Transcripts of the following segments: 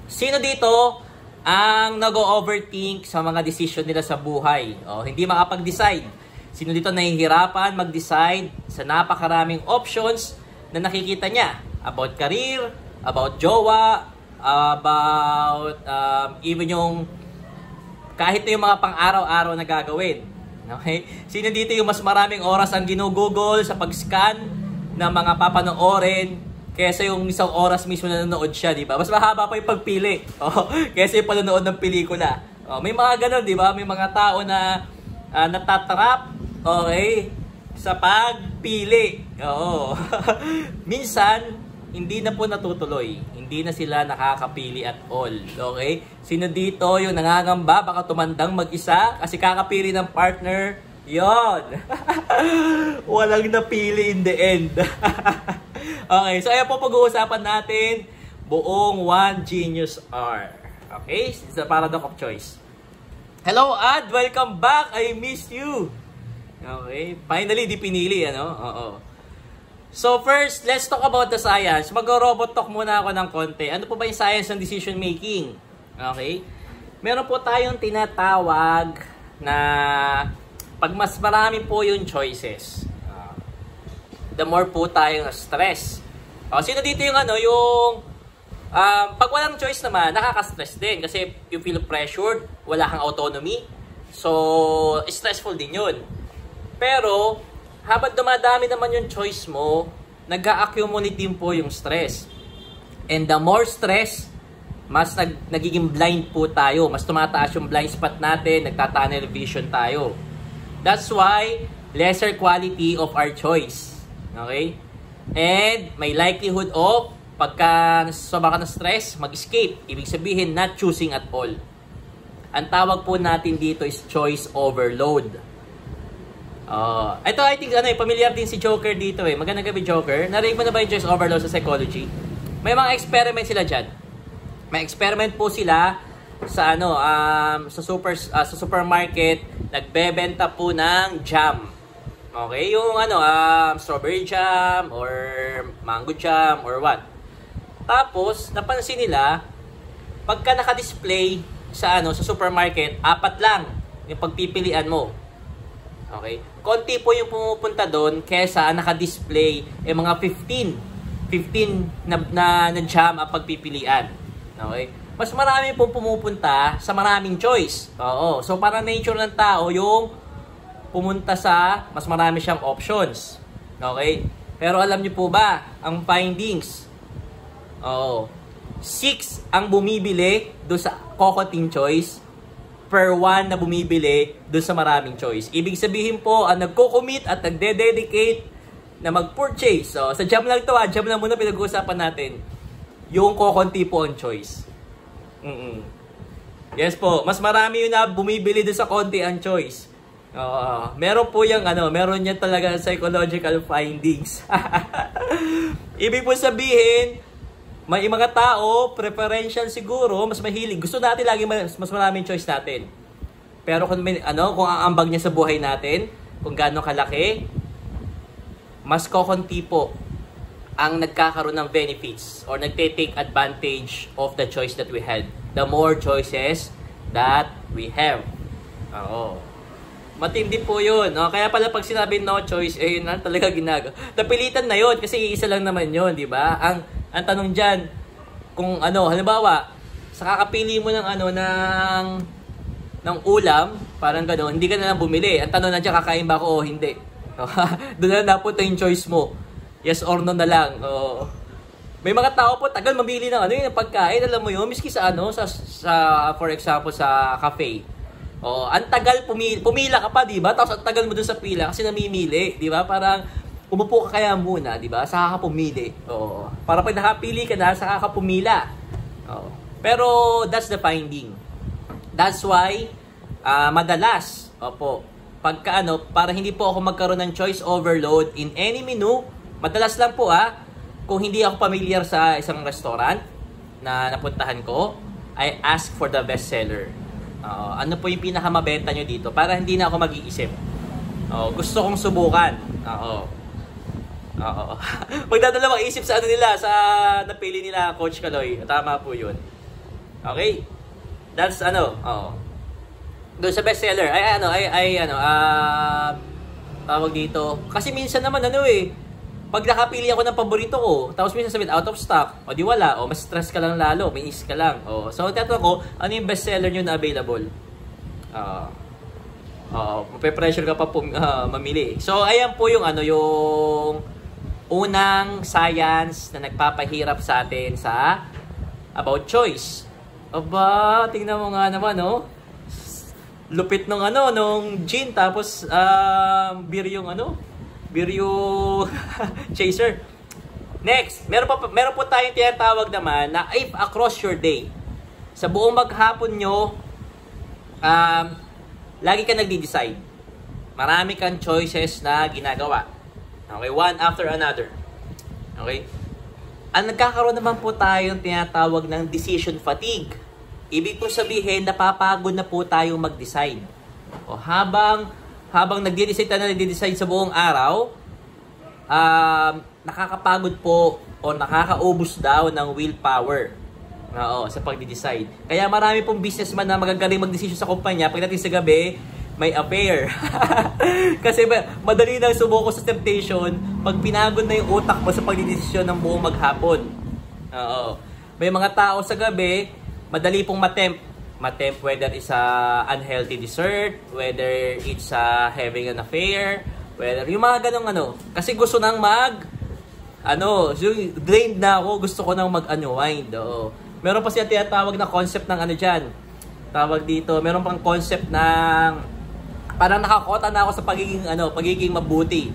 Sino dito ang nag-overthink sa mga decision nila sa buhay? Hindi makapag-decide. Sino dito nahihirapan mag-decide sa napakaraming options na nakikita niya? About career, about jowa, about even yung kahit na yung mga pang-araw-araw na gagawin. Okay? Sino dito yung mas maraming oras ang ginugugol sa pag-scan ng mga papanoorin kaysa yung isang oras mismo na nanonood siya, di ba? Mas mahaba pa yung pagpili. Kaysa yung panonood ng pelikula. May mga ganun, di ba? May mga tao na natatrap, okay, sa pagpili. Minsan, hindi na po natutuloy. Hindi na sila nakakapili at all. Okay? Sino dito yung nangangamba, baka tumandang mag-isa kasi kakapili ng partner? Yon. Walang napili in the end. Okay, so ayan po pag-uusapan natin buong One Genius R. Okay, it's the paradox of choice. Hello, Ad! Welcome back! I missed you! Okay, finally, di pinili, ano? Oo. So first, let's talk about the science. Mag-robot talk muna ako ng konti. Ano po ba yung science ng decision making? Okay? Meron po tayong tinatawag na pag mas marami po yung choices, the more po tayong stress. Sino dito yung pag walang choice naman, nakaka-stress din kasi you feel pressured, wala kang autonomy. So, stressful din yun. Pero, habang dumadami naman yung choice mo, nag-accumulate din po yung stress. And the more stress, mas nagiging blind po tayo. Mas tumataas yung blind spot natin, nagtatunnel vision tayo. That's why, lesser quality of our choice. Okay? And may likelihood of pagka sobra ka na stress, mag-escape. Ibig sabihin, not choosing at all. Ang tawag po natin dito is choice overload. Ito, I think, familiar din si Joker dito eh. Magandang gabi, Joker. Narinig mo na ba yung choice overload sa psychology? May mga experiment sila dyan. May experiment po sila sa sa supermarket, nagbebenta po ng jam. Okay, yung strawberry jam or mango jam or what. Tapos napansin nila pagka naka-display sa sa supermarket, 4 lang yung pagpipilian mo. Okay? Konti po yung pumupunta doon kaysa naka-display mga 15 na jam ang pagpipilian. Okay? Mas marami pong pumupunta sa maraming choice. Oo. So, parang nature ng tao yung pumunta sa mas marami siyang options. Okay? Pero alam niyo po ba, ang findings, 6 ang bumibili doon sa kokoting choice per 1 na bumibili doon sa maraming choice. Ibig sabihin po, ang nagko-commit at nagde-dedicate na mag-purchase. So, sa jam lang ito jam lang muna pinag-uusapan natin. Yung kokonti po ang choice. Yes po, mas marami yun na bumibili doon sa konti ang choice. Meron po yung meron yan talaga psychological findings. Ibig po sabihin, may mga tao, preferential siguro, mas mahilig. Gusto natin lagi mas maraming choice natin. Pero kung kung ang ambag niya sa buhay natin, kung gaano kalaki, mas kokonti po ang nagkakaroon ng benefits or nagte-take advantage of the choice that we had. The more choices that we have. Matindi po yun. Kaya pala pag sinabi no choice, yun na talaga ginagawa. Napilitan na yun kasi isa lang naman yun, di ba? Ang tanong dyan, kung halimbawa, sa kakapili mo ng ng ulam, parang gano'n, hindi ka na lang bumili. Ang tanong na dyan, kakain ba ako o hindi? Doon na napunta yung choice mo. Yes or no na lang. May mga tao po, tagal mamili ng yung pagkain, alam mo yun, miski sa for example, sa cafe. Ang tagal pumila ka pa, di ba? Tapos ang tagal mo dun sa pila kasi namimili, di ba? Parang umupo ka kaya muna, di ba? Saka ka pumili. Para pag nakapili ka na, saka ka pumila. Pero that's the finding. That's why madalas, pagka para hindi po ako magkaroon ng choice overload in any menu, madalas lang po kung hindi ako familiar sa isang restaurant na napuntahan ko, I ask for the best seller. Ano po yung pinakamabenta nyo dito para hindi na ako mag-iisip. Gusto kong subukan. Magdadalawang isip sa nila, sa napili nila, Coach Kaloy. Tama po yun. Okay? That's doon sa bestseller, tawag dito. Kasi minsan naman pag nakapili ako ng paborito ko, tapos minsan sabihin out of stock, o di wala, o mas stress ka lang lalo, may is ka lang. So tatanong ko, ano yung bestseller nyo na available? Mape-pressure ka pa mamili. So ayan po yung yung unang science na nagpapahirap sa atin sa about choice. Aba, tingnan mo nga naman, lupit nung gin, tapos beer yung beer yung chaser. Next, meron po tayong tinatawag naman na if across your day. Sa buong maghapon nyo, lagi ka nagde-decide. Marami kang choices na ginagawa. Okay, one after another. Okay? Nagkakaroon naman po tayong tinatawag ng decision fatigue. Ibig po sabihin, napapagod na po tayong mag-decide. Habang nagde-decide sa buong araw, nakakapagod po o nakakaubos daw ng willpower sa pagde-decide. Kaya marami pong businessman na magagaling mag-decision sa kumpanya, pagdating sa gabi, may affair. Kasi madali nang sumuko sa temptation pag pinagod na yung utak mo sa pagdidesisyon ng buong maghapon. May mga tao sa gabi, madali pong matempt whether it's unhealthy dessert, whether it's having an affair, whether yung mga ganong kasi gusto nang drained na ako, gusto ko nang mag-unwind. Meron pa siya tinatawag na concept ng dyan. Tawag dito, meron pang concept ng parang nakakota na ako sa pagiging mabuti.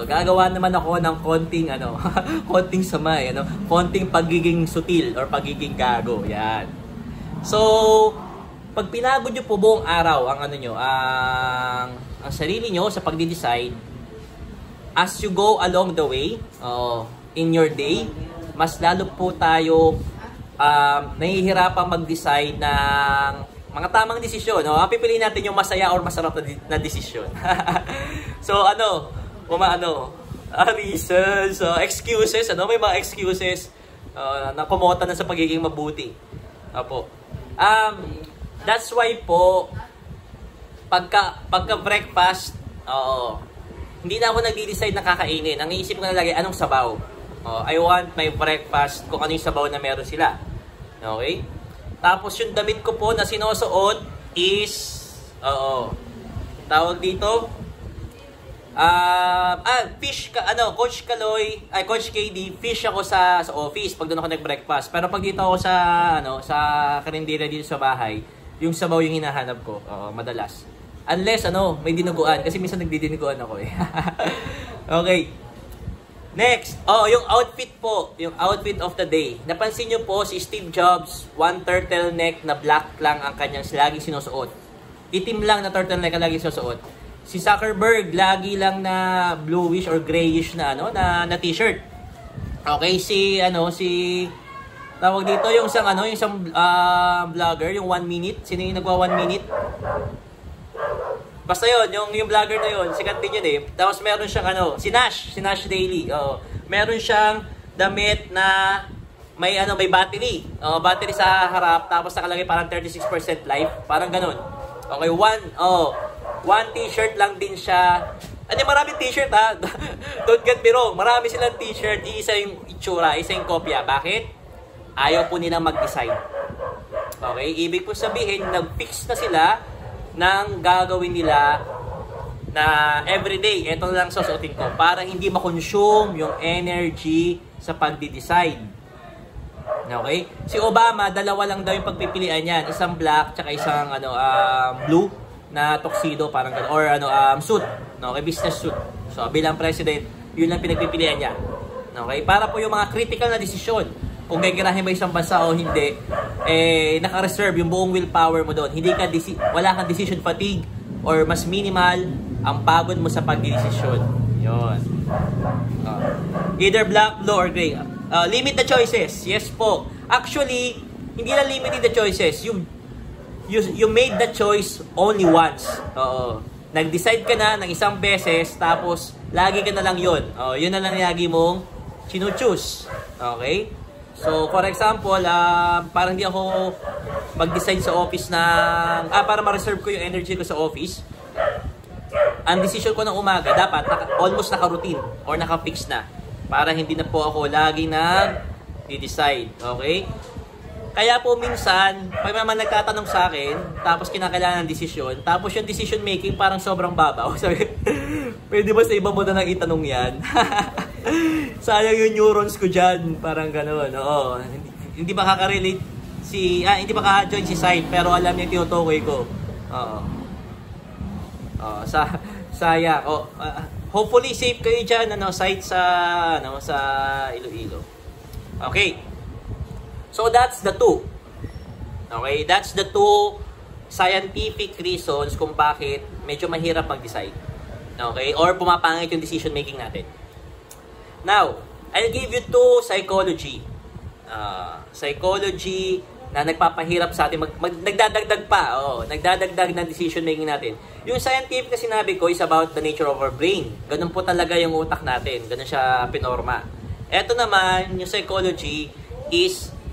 Gagawa naman ako ng konting konting sama, konting pagiging sutil or pagiging gago. Yan. So, pag pinagod nyo po buong araw ang sarili nyo sa pagde-decide, as you go along the way in your day, mas lalo po tayo nahihirapang mag-decide ng mga tamang desisyon. Pipiliin natin yung masaya or masarap na desisyon. So, reasons, excuses, may mga excuses na kumota na sa pagiging mabuti. Apo. That's why po, pagka breakfast, hindi na ako nagde-decide na kakainin. Ang iisip ko na lagi, anong sabaw? I want my breakfast kung ano yung sabaw na meron sila. Okay? Tapos yung damit ko po na sinusuot is, tawag dito, Coach Kaloy, Coach KD, fish ako sa office pag doon ako nag-breakfast. Pero pag dito ako sa karindera dito sa bahay, yung sabaw yung hinahanap ko, madalas. Unless may dinuguan, kasi minsan nagdidinuguan ako . Okay. Next, yung outfit po, yung outfit of the day. Napansin nyo po si Steve Jobs, one turtleneck na black lang ang kanyang lagi sinusuot. Itim lang na turtleneck ang lagi sinusuot. Si Zuckerberg, lagi lang na bluish or grayish na na t-shirt. Okay, tawag dito yung isang vlogger, yung 1 minute. Sino yung nagwa 1 minute? Basta yun, yung vlogger na yun, sikat din yun . Tapos meron siyang si Nash Daily. Meron siyang damit na may battery. Battery sa harap, tapos nakalagay parang 36% life, parang ganun. Okay, one t-shirt lang din siya. Maraming t-shirt Don't get me wrong, marami silang t-shirt, isa yung itsura, isa yung kopya. Bakit? Ayaw po nilang mag-decide. Okay, ibig po sabihin, nag-fix na sila ng gagawin nila na everyday, ito lang susuotin ko para hindi ma-consume yung energy sa pagde-decide. Okay? Si Obama, dalawa lang daw yung pagpipilian niyan, isang black tsaka isang blue na tuxedo, parang gano'n, or suit, okay, business suit. So bilang president, yun lang pinagpipilian niya. Okay? Para po yung mga critical na desisyon, kung gagirahin ba isang bansa o hindi, naka-reserve yung buong willpower mo doon. Wala kang decision fatigue or mas minimal ang pagod mo sa pagdidesisyon. Yun. Either black, blue, or gray. Limit the choices. Yes po. Actually, hindi lang limited the choices. You made the choice only once. Nag-decide ka na ng isang beses, tapos lagi ka na lang yun. Yun na lang lagi mong chino-choose. Okay? So, for example, parang hindi ako mag-decide sa office ng, para ma-reserve ko yung energy ko sa office. Ang decision ko ng umaga, dapat almost naka-routine or naka-fix na. Para hindi na po ako lagi nag-decide. Okay? Kaya po minsan, pag naman nagtatanong sa akin, tapos kinakailangan ng desisyon, tapos yung decision making parang sobrang babaw. Sabi, pwede ba sa iba mo na lang itanong yan? Sayang yung neurons ko dyan. Parang gano'n. Oo. Hindi makaka-relate hindi makaka-join si Side, pero alam niya yung tinutukoy ko. Oo. Sayang. Hopefully safe kayo dyan, Side sa Iloilo. Okay. So that's the two. Okay, that's the two scientific reasons kung bakit medyo mahirap mag-decide. Okay, or pumapangit yung decision making natin. Now, I'll give you two psychology. Psychology na nagpapahirap sa atin, nagdadagdag pa, nagdadagdag ng decision making natin. Yung scientific na sinabi ko is about the nature of our brain. Ganun po talaga yung utak natin. Ganun siya pinorma. Eto naman, yung psychology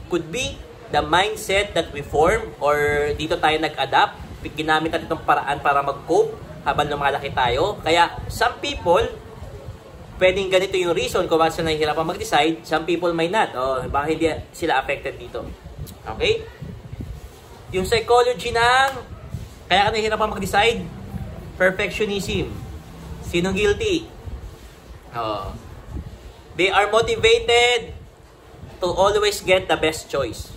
could be the mindset that we form or dito tayo nag-adapt. Ginamit natin itong paraan para mag-cope habang lumalaki tayo. Kaya, some people, pwedeng ganito yung reason kung bakit sila nahihirapan mag-decide. Some people may not. Baka hindi sila affected dito. Okay? Yung psychology ng kaya ka nahihirapan mag-decide, perfectionism. Sinong guilty? They are motivated to always get the best choice.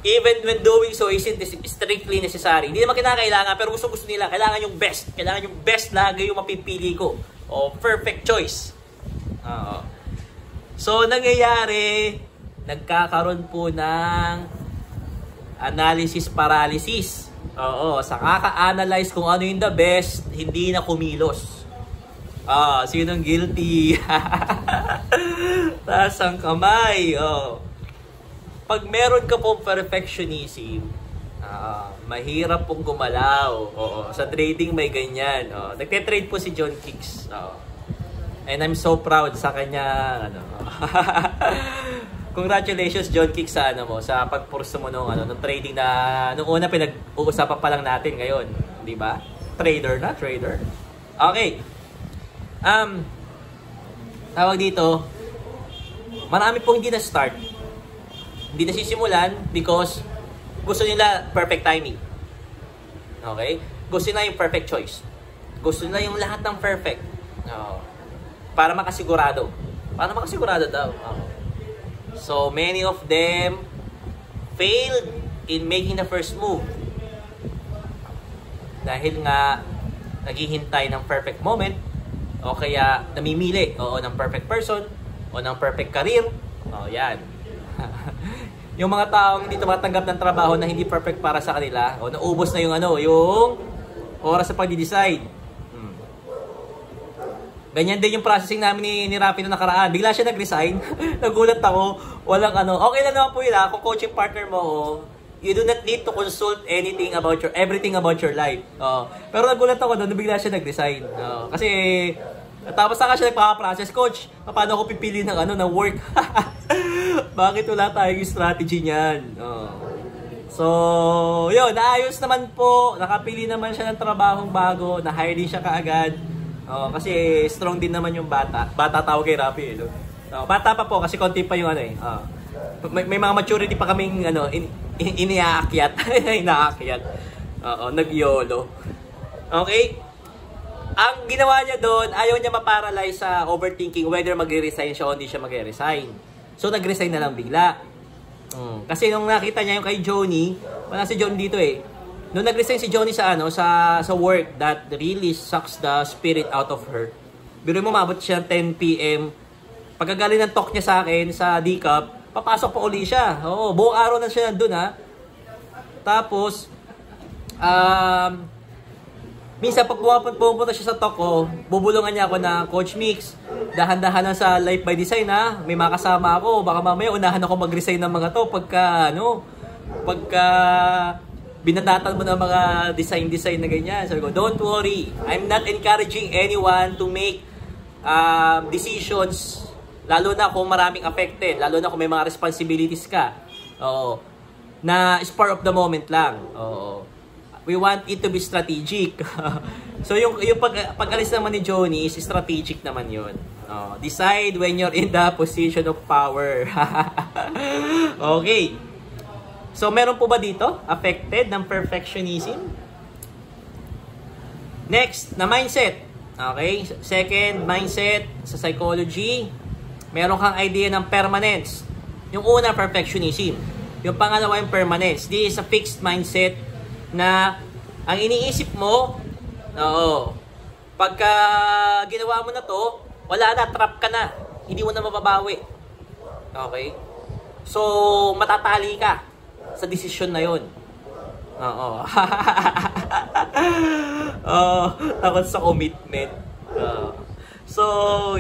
Even when doing so isn't strictly necessary. Hindi naman kinakailangan, pero gusto nila. Kailangan yung best. Kailangan yung best lagi yung mapipili ko. Perfect choice. So, nangyayari, nagkakaroon po ng analysis paralysis. Sa kaka-analyze kung ano yung the best, hindi na kumilos. Sinong guilty? Taas ang kamay. Pag meron ka pong perfectionism, mahirap pong gumalaw. Sa trading may ganyan. Nagte-trade po si John Kicks. And I'm so proud sa kanya. Congratulations John Kicks sa sa pagpurso mo nung trading na nung una pinag-uusapan pa lang natin ngayon, di ba? Trader. Okay. Tawag dito, marami pong hindi na-start. Hindi na sisimulan because gusto nila perfect timing. Okay? Gusto nila yung perfect choice. Gusto nila yung lahat ng perfect. Para makasigurado. Para makasigurado daw. So, many of them failed in making the first move. Dahil nga, naghihintay ng perfect moment, o kaya namimili ng perfect person o ng perfect career. Yan. Yung mga taong hindi tumatanggap ng trabaho na hindi perfect para sa kanila o naubos na yung yung oras sa pagdi-decide. Ganyan din yung processing namin ni Rafi noong nakaraan. Bigla siya nag-resign. Nagulat ako. Walang okay lang naman po yun kung coaching partner mo you do not need to consult everything about your life. Pero nagulat ako doon, bigla siya nag-resign. Kasi tapos saka siya nagpapa-process, coach, paano ako pipili ng ng work? Bakit wala tayong strategy niyan? So, yun, naayos naman po. Nakapili naman siya ng trabahong bago, na-hire din siya kaagad. Kasi strong din naman yung bata. Bata tawag kay Rafi. Bata pa po kasi konti pa yung may mga maturity pa kaming iniaakyat. Inaakyat. Nag-YOLO. Okay? Ang ginawa niya doon, ayaw niya ma-paralyze sa overthinking whether magre-resign siya o hindi siya magre-resign. So, nag-resign na lang bigla. Kasi nung nakita niya yung kay Johnny, wala si Johnny dito Nung nag-resign si Johnny sa work that really sucks the spirit out of her. Biro mo, mabot siya 10 PM. Pagkagaling ng talk niya sa akin sa D-Cup, papasok pa uli siya. Buong araw na siya nandun Tapos, minsan pag pumunta siya sa talk ko, bubulungan niya ako na, Coach Mix, dahan-dahan lang sa Life by Design may makasama ako, baka mamaya unahan ako mag-resign ng mga to pagka binatatan mo ng mga design na ganyan. Sabi ko, don't worry, I'm not encouraging anyone to make decisions Lalo na kung maraming affected, lalo na kung may mga responsibilities ka. Oo. Na spur of the moment lang. Oo. We want it to be strategic. So yung pag-alis naman ni Johnny is strategic naman yun. Decide when you're in the position of power. Okay. So meron po ba dito affected ng perfectionism? Next, na mindset. Okay? Second, mindset sa psychology. Meron kang idea ng permanence. Yung una, perfectionism. Yung pangalawa, yung permanence. This is a fixed mindset na ang iniisip mo, pagka ginawa mo na to, wala na, trap ka na. Hindi mo na mababawi. Okay? So, matatali ka sa desisyon na yun. Oo. Takot sa commitment. So,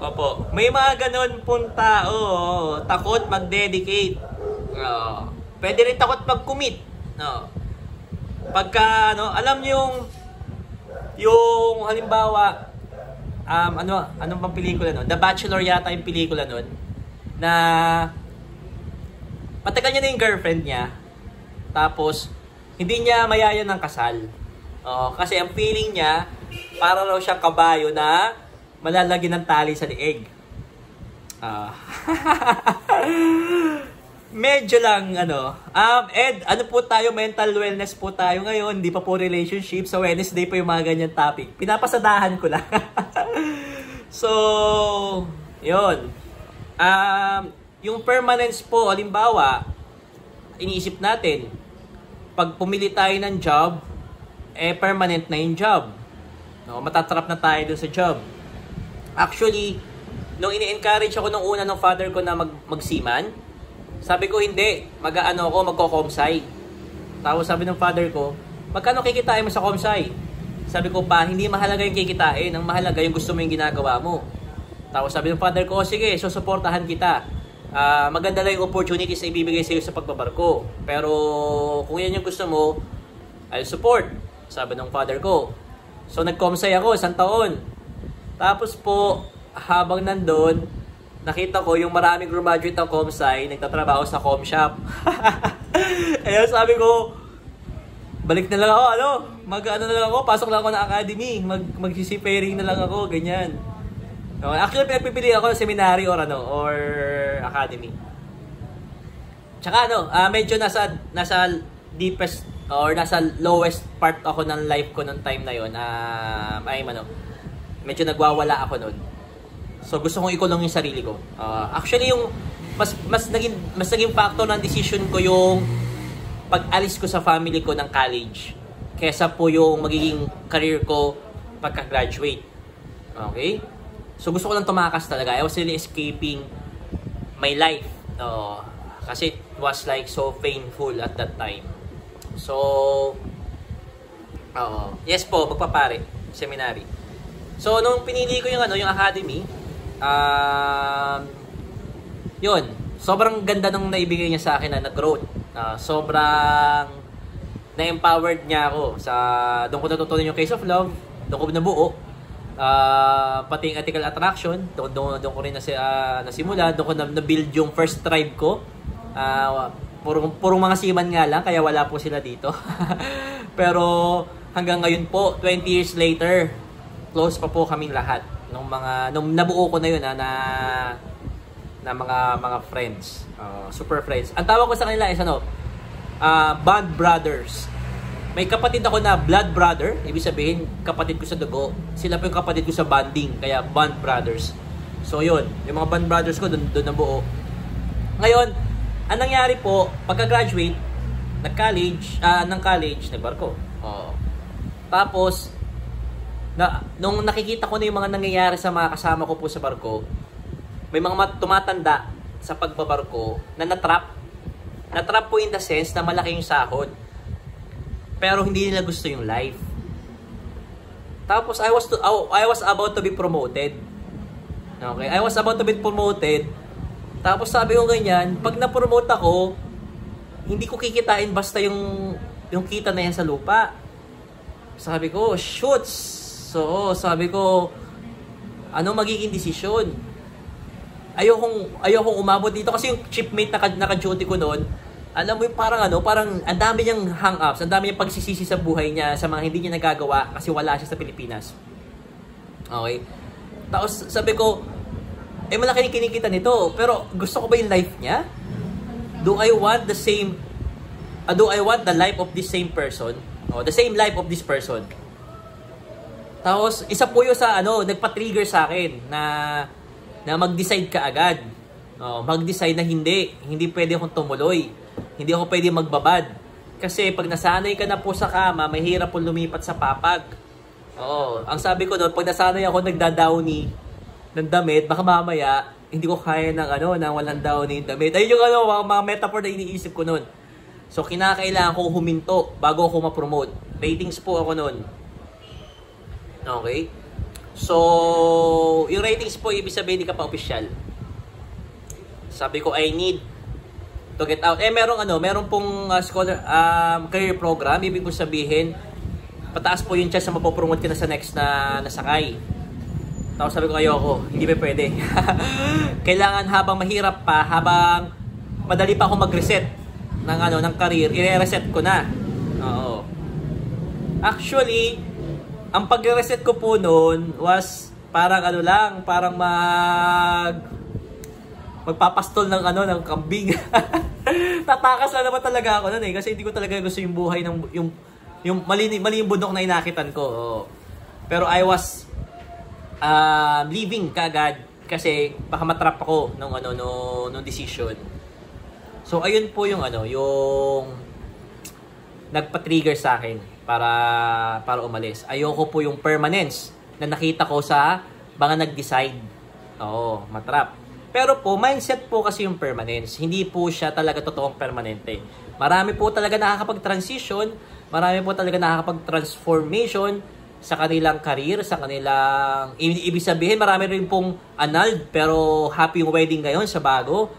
opo. May mga ganun pong tao, takot mag-dedicate. Pwede rin takot mag-commit. Pagka, alam niyo yung halimbawa, anong pang pelikula nun? The Bachelor yata yung pelikula nun, na matagal niya na yung girlfriend niya, tapos, hindi niya mayaya ng kasal. Kasi ang feeling niya, para raw siyang kabayo na malalagyan ng tali sa liig. Medyo lang, Ed, po tayo, mental wellness po tayo ngayon, hindi pa po relationship, sa Wednesday po yung mga ganyan topic. Pinapasadahan ko lang. So, yun. Yung permanence po, halimbawa, iniisip natin, pag pumili tayo ng job, permanent na yung job. Matatrap na tayo dun sa job. Actually, nung ini-encourage ako nung una ng father ko na magsiman, sabi ko hindi, magko-comsci. Tapos sabi ng father ko, magkano kikitain mo sa comsci? Sabi ko pa, hindi mahalaga yung kikitain, ang mahalaga yung gusto mo yung ginagawa mo. Tapos sabi ng father ko, sige, susuportahan kita. Maganda lang yung opportunities na ibibigay sa iyo sa pagbabarko. Pero kung yan yung gusto mo, I'll support. Sabi ng father ko. So nag-comsci ako, 1 taon. Tapos po, habang nandun, nakita ko yung maraming graduate ng comsci, nagtatrabaho sa com shop. Ayun, sabi ko, balik na lang ako, mag-ano na lang ako, pasok lang ako ng academy, mag-seafaring na lang ako, ganyan. Actually, pinapipili ako ng seminary or academy. Tsaka medyo nasa deepest or nasa lowest part ako ng life ko nung time na yun. Medyo nagwawala ako nun. So gusto kong ikulong yung sarili ko. Actually yung mas naging factor ng decision ko yung pag-alis ko sa family ko ng college kesa po yung magiging career ko pagka-graduate. Okay? So gusto ko lang tumakas talaga. I was really escaping my life. Kasi it was like so painful at that time. So yes po, magpapare, seminary. So nung pinili ko yung academy, yun, sobrang ganda nung naibigay niya sa akin na growth. Sobrang na-empowered niya ako. Doon ko natutunan yung case of love, doon ko nabuo. Pati yung ethical attraction, doon ko rin nasimula, doon ko na-build yung first tribe ko. Purong mga seaman nga lang, kaya wala po sila dito. Pero hanggang ngayon po, 20 years later, close pa po kaming lahat. Nung nabuo ko na yun na mga friends, super friends. Ang tawag ko sa kanila is bond brothers. May kapatid ako na blood brother, ibig sabihin kapatid ko sa dugo. Sila po yung kapatid ko sa bonding, kaya bond brothers. So yun, yung mga bond brothers ko doon nabuo. Ngayon, ang nangyari po, pagka-graduate ng college, nagbarko. Tapos nung nakikita ko na yung mga nangyayari sa mga kasama ko po sa barko, may mga tumatanda sa pagbabarko na natrap po in the sense na malaki yung sahod, pero hindi nila gusto yung life. Tapos I was about to be promoted. Okay, I was about to be promoted. Tapos sabi ko ganyan, pag na-promote ako, hindi ko kikitain basta yung kita na yan sa lupa. Sabi ko, shoots. So, sabi ko, ano magiging desisyon? ayokong umabot dito kasi yung shipmate na naka-duty ko noon, alam mo yung parang ang dami niyang hang-ups, ang dami niyang pagsisisi sa buhay niya sa mga hindi niya nagagawa kasi wala siya sa Pilipinas. Okay? Tapos sabi ko, malaki yung kinikita nito, pero gusto ko ba yung life niya? Do I want the life of this same person? O, the same life of this person? Tapos, isa po yung nagpa-trigger sa akin na mag-decide ka agad. O, mag-decide na hindi pwede akong tumuloy. Hindi ako pwede magbabad. Kasi pag nasanay ka na po sa kama, mahirap po lumipat sa papag. Oo, ang sabi ko doon, pag nasanay ako nagda-downy ng damit, baka mamaya hindi ko kaya ng walang downy yung damit. Ayun yung mga metaphor na iniisip ko noon. So kinakailangan ko huminto bago ako ma-promote. Ratings po ako noon. Okay? So, yung ratings po ibig sabihin hindi ka pa official. Sabi ko I need to get out. Meron pong career program, ibig ko sabihin pataas po yung chance na mapopromote ka na sa next na nasakay. Tapos sabi ko ayoko, hindi pa pwede. Kailangan habang mahirap pa, habang madali pa ako mag-reset ng career, i-reset ko na. Oo. Actually, ang pag-reset ko po noon was parang parang magpapastol ng kambing. Tatakas na naman talaga ako noon kasi hindi ko talaga gusto yung buhay ng yung mali yung bundok na inakitan ko. Oo. Pero I was leaving kagad kasi baka matrap ako nung decision. So ayun po yung nagpa-trigger sa akin para umalis. Ayoko po yung permanence na nakita ko sa mga nag-decide. Oo, matrap. Pero po, mindset po kasi yung permanence. Hindi po siya talaga totoong permanente. Marami po talaga nakakapag-transition, marami po talaga nakakapag-transformation sa kanilang career, sa kanilang... Ibig sabihin, marami rin pong annulled, pero happy yung wedding ngayon sa bago.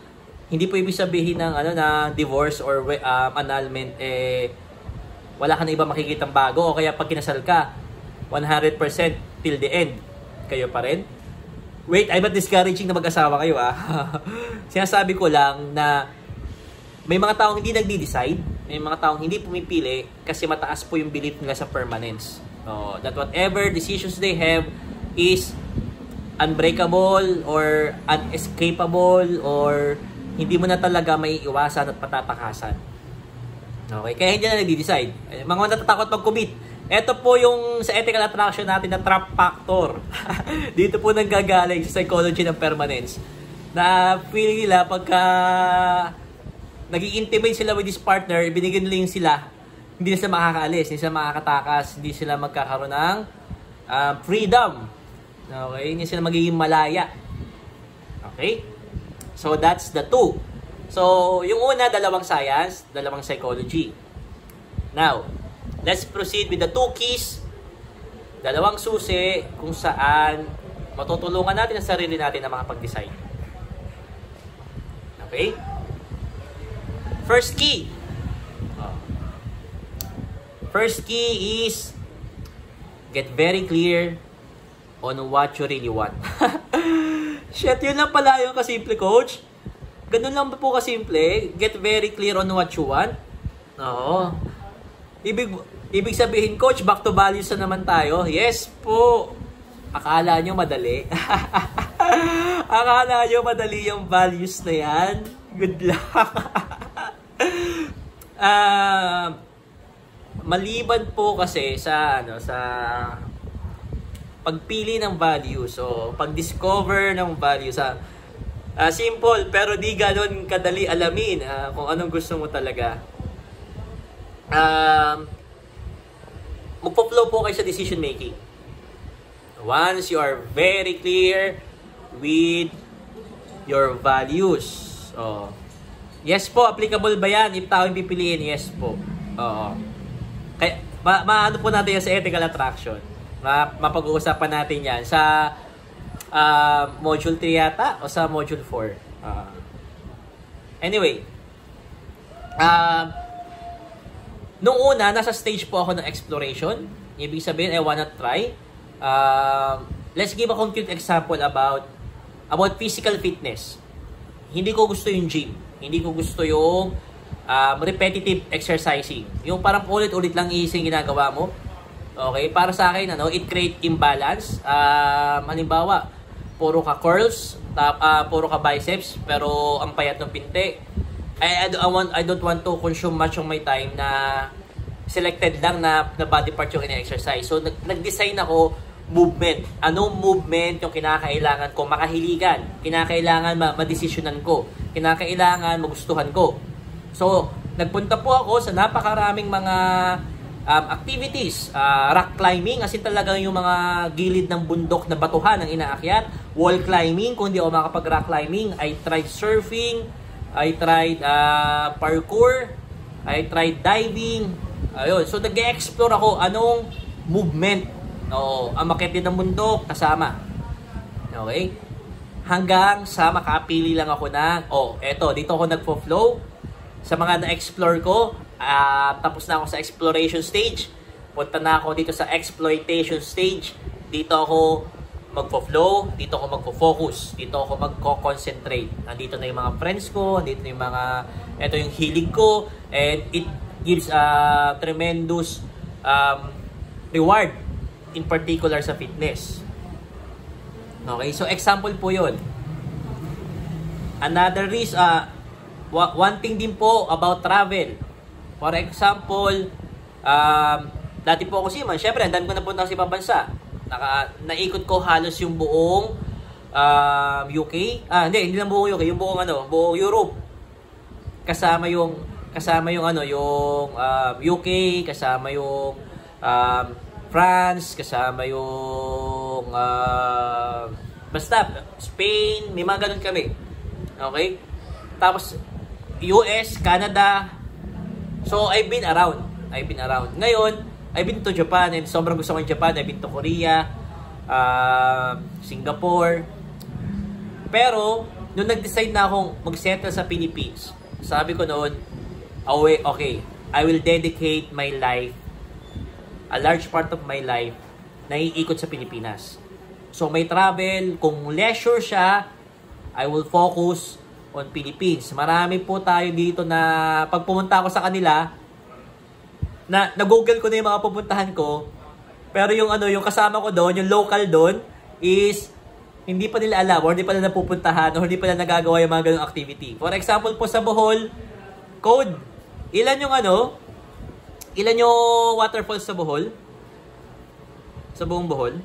Hindi po ibig sabihin ng na divorce or annulment, wala ka na iba makikitang bago, o kaya pag kinasal ka, 100% till the end, kayo pa rin. Wait, I'm not discouraging na mag-asawa kayo Sinasabi ko lang na may mga taong hindi nagdi-decide, may mga taong hindi pumipili kasi mataas po yung belief nila sa permanence. That whatever decisions they have is unbreakable or unescapable or hindi mo na talaga may iwasan at patatakasan. Okay? Kaya hindi na nagdi-decide. Mga natatakot mag-commit. Ito po yung sa ethical attraction natin na trap factor. Dito po nanggagaling sa psychology ng permanence. Na feeling nila pagka nag-i-intimate sila with this partner, binigyan nila yung sila, hindi sila makakaalis, hindi sila makakatakas, hindi sila magkakaroon ng freedom. Okay? Hindi sila magiging malaya. Okay? So that's the two. So yung una, dalawang science, dalawang psychology. Now, let's proceed with the two keys. Dalawang susi kung saan matutulungan natin ang sarili natin na makapag-decide. Okay? First key. First key is get very clear on what you really want. Shit, yun lang pala yung kasimple, coach. Ganun lang po kasimple. Get very clear on what you want. Oo. Ibig sabihin, coach, back to values na naman tayo. Yes po. Akala nyo madali. Akala nyo madali yung values na yan. Good luck. Maliban po kasi sa pagpili ng values o pag-discover ng values simple pero di ganoon kadali alamin kung anong gusto mo talaga. Magpo-flow po kayo sa decision making. Once you are very clear with your values. Yes po, applicable ba yan? If tao yung pipiliin, yes po. Kaya, maano po natin yan sa ethical attraction. Mapag-uusapan natin yan sa module 3 yata o sa module 4. Anyway, nung una, nasa stage po ako ng exploration. Ibig sabihin, I wanna try. Let's give a concrete example about about physical fitness. Hindi ko gusto yung gym. Hindi ko gusto yung repetitive exercising. Yung parang ulit-ulit lang ising ginagawa mo. Okay? Para sa akin, it create imbalance. Halimbawa, puro ka curls, puro ka biceps, pero ang payat ng pinti. I don't want to consume much of my time na selected lang na body part yung ina-exercise. So, nag-design ako movement. Anong movement yung kinakailangan ko makahiligan? Kinakailangan madesisyonan ko? Kinakailangan magustuhan ko? So, nagpunta po ako sa napakaraming mga activities. Rock climbing, as in talagang yung mga gilid ng bundok na batuhan ang inaakyat. Wall climbing, kung hindi ako makapag-rock climbing. I tried surfing. I tried parkour. I tried diving. Ayun. So, nag-explore ako anong movement. Amakit din ng bundok, kasama. Okay? Hanggang sa makapili lang ako ng, eto, dito ako nagpo-flow. Sa mga na-explore ko, tapos na ako sa exploration stage. Punta na ako dito sa exploitation stage. Dito ako magpo-flow, dito ako magpo-focus, dito ako magko-concentrate. Nandito na yung mga friends ko, nandito na yung mga, ito yung hilig ko, and it gives a tremendous reward, in particular sa fitness. Okay, so example po yun. Another reason, one thing din po about travel. For example, dati po ako siman, syempre, ang dami ko napunta sa ibang bansa. Naikot ko halos yung buong UK. Hindi lang buong UK, yung buong buong Europe. Kasama yung UK, kasama yung France, kasama yung basta Spain, may mga ganun kami. Okay? Tapos US, Canada. So I've been around. Ngayon, I've been to Japan, and sobrang gusto ko yung Japan. I've been to Korea, Singapore. Pero nung nag-decide na akong mag-settle sa Philippines, sabi ko noon, okay, I will dedicate my life, a large part of my life, na iikot sa Pilipinas. So may travel, kung leisure siya, I will focus on Philippines. Marami po tayo dito na pag pumunta ako sa kanila, na-google ko na yung mga pupuntahan ko, pero yung yung kasama ko doon, yung local doon, is hindi pa nila alam, or hindi pa nila napupuntahan, or hindi pa nila nagagawa yung mga ganung activity. For example po sa Bohol, Code, ilan yung waterfalls sa Bohol? Sa buong Bohol?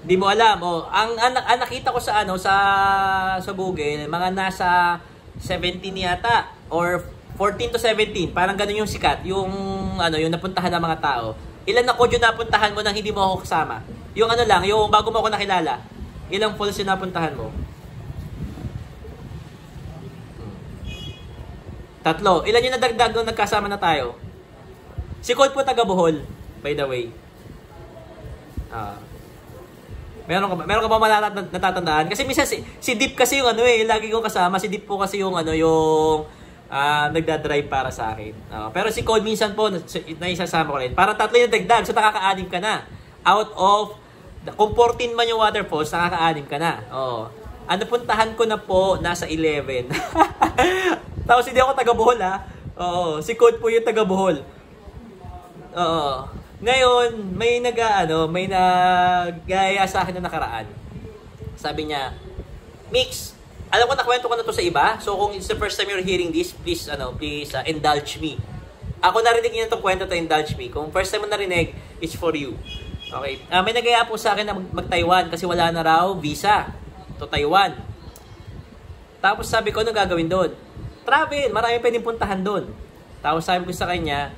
Hindi mo alam. Ang nakita ko sa sa Google, mga nasa 17 yata or 14 to 17. Parang ganun yung sikat, yung yung napuntahan ng mga tao. Ilan na Code yung napuntahan mo nang hindi mo ako kasama? Yung lang, yung bago mo ako nakilala. Ilang falls yung napuntahan mo? 3. Ilan yung nadagdag nung nagkasama na tayo? Si Code po taga Bohol, by the way. Meron ka ba natatandaan? Kasi minsan si Deep kasi yung lagi kong kasama. Si Deep po kasi yung nagdadrive para sa akin. Pero si Code minsan po naisasama ko rin. Para 3 yung dagdag, so nakaka-anim ka na. Out of kung 14 man yung waterfalls, nakaka-anim ka na. Ang napuntahan ko na po nasa 11. Tapos hindi ako taga Bohol si Code po yung taga Bohol. Ngayon, may nagaya sa akin na nakaraan. Sabi niya, Mix, alam ko nakwento ko na to sa iba. So kung it's the first time you're hearing this, please indulge me. Ako narinig niyo itong kwento to indulge me. Kung first time mo narinig, it's for you. Okay. May nagaya po sa akin na mag-Taiwan kasi wala na raw visa to Taiwan. Tapos sabi ko, ano gagawin doon? Travel, marami pwedeng puntahan doon. Tapos sabi ko sa kanya,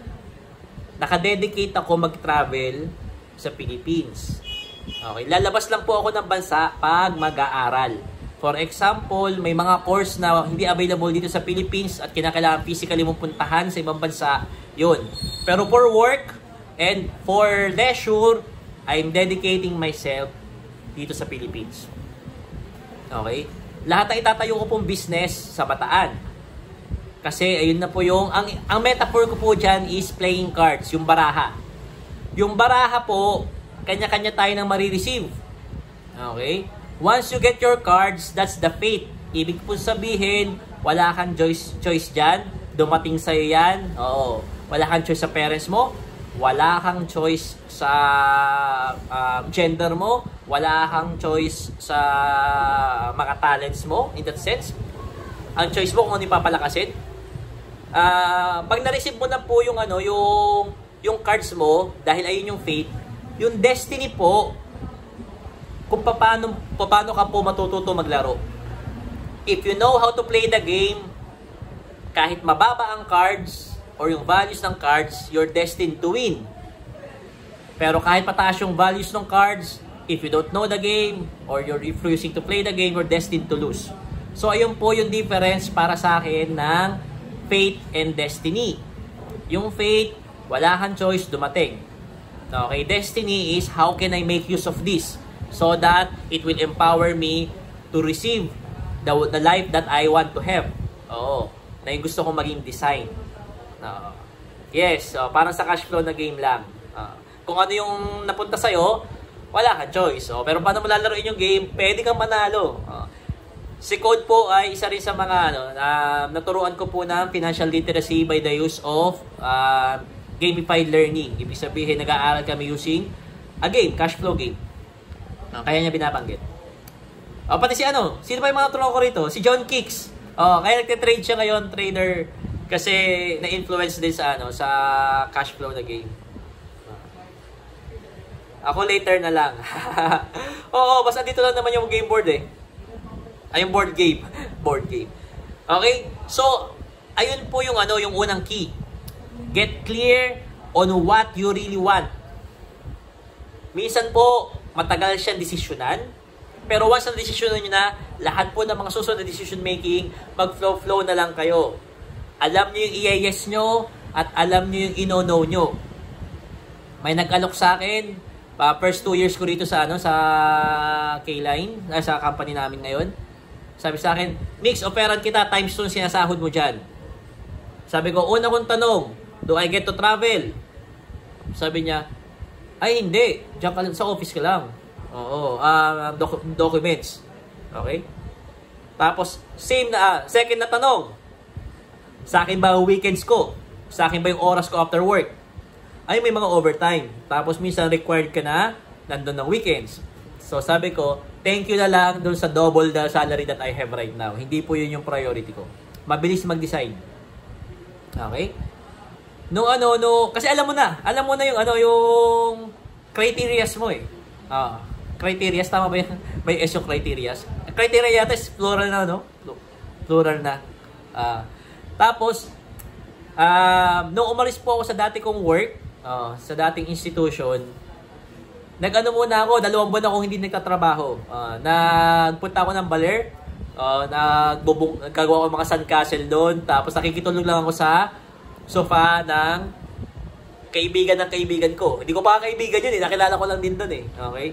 nakadedicate ako mag-travel sa Philippines. Okay, lalabas lang po ako ng bansa pag mag-aaral. For example, may mga course na hindi available dito sa Philippines at kinakailangan physically mong puntahan sa ibang bansa, yun. Pero for work and for leisure, I'm dedicating myself dito sa Philippines. Okay? Lahat na itatayo ko pong business sa Bataan. Kasi ayun na po yung ang metaphor ko po diyan is playing cards, yung baraha. Yung baraha po, kanya-kanya tayo ng marireceive. Okay? Once you get your cards, that's the fate. Ibig po sabihin, wala kang choice dyan. Dumating sa'yo yan. Oo. Wala kang choice sa parents mo. Wala kang choice sa gender mo. Wala kang choice sa mga talents mo, in that sense. Ang choice mo kung ano ipapalakasin. Pag na-receive mo na po yung yung cards mo, dahil ayun yung fate, yung destiny po, kung paano ka po matututo maglaro. If you know how to play the game, kahit mababa ang cards or yung values ng cards, you're destined to win. Pero kahit pataas yung values ng cards, if you don't know the game or you're refusing to play the game, you're destined to lose. So ayun po yung difference para sa akin ng fate and destiny. Yung fate, wala kang choice, dumating. Okay, destiny is how can I make use of this so that it will empower me to receive the life that I want to have. Oo, na yung gusto kong maging design. Yes, parang sa cash flow na game lang. Kung ano yung napunta sa'yo, wala kang choice. Pero paano mo lalaroin yung game, pwede kang manalo. Si Code po ay isa rin sa mga naturuan ko po ng financial literacy by the use of gamified learning. Ibig sabihin, nag-aaral kami using a game, cash flow game. Kaya niya binabanggit. Pati sino pa yung mga turuan ko rito? Si John Kicks. Kaya nagte-trade siya ngayon, trader, kasi na-influence din sa sa cash flow na game. Ako later na lang. Oo, basta dito lang naman yung game board eh. Ay, yung board game. Board game. Okay? So, ayun po yung yung unang key. Get clear on what you really want. Minsan po, matagal siyang desisyonan. Pero once na desisyonan nyo na, lahat po ng mga susunod na decision making, mag-flow-flow na lang kayo. Alam nyo yung i-yes nyo at alam nyo yung ino-no nyo. May nag-alok sa akin, first 2 years ko rito sa sa K-Line, sa company namin ngayon. Sabi sa akin, Mix, operan kita, times 2 sinasahod mo dyan. Sabi ko, una kong tanong, do I get to travel? Sabi niya, ay hindi, diyan ka sa office ka lang. Oo, documents. Okay? Tapos, second na tanong, sa akin ba ang weekends ko? Sa akin ba yung oras ko after work? Ay, may mga overtime. Tapos, minsan required ka na nandun ng weekends. So, sabi ko, thank you na lang dun sa double the salary that I have right now. Hindi po yun yung priority ko. Mabilis mag-decide. Okay? Kasi alam mo na yung yung criterias mo eh. Criterias, tama ba yan? May S yung criterias. Criteria yata is plural na, no? Plural na. Tapos, nung umalis po ako sa dati kong work, sa dating institution, muna ako, 2 buwan akong hindi nagtatrabaho. Nagpunta ako ng Baler, nagkagawa ko mga sandcastle doon, tapos nakikitulog lang ako sa sofa ng kaibigan ko. Hindi ko pa kaibigan yun eh, nakilala ko lang din doon eh. Okay?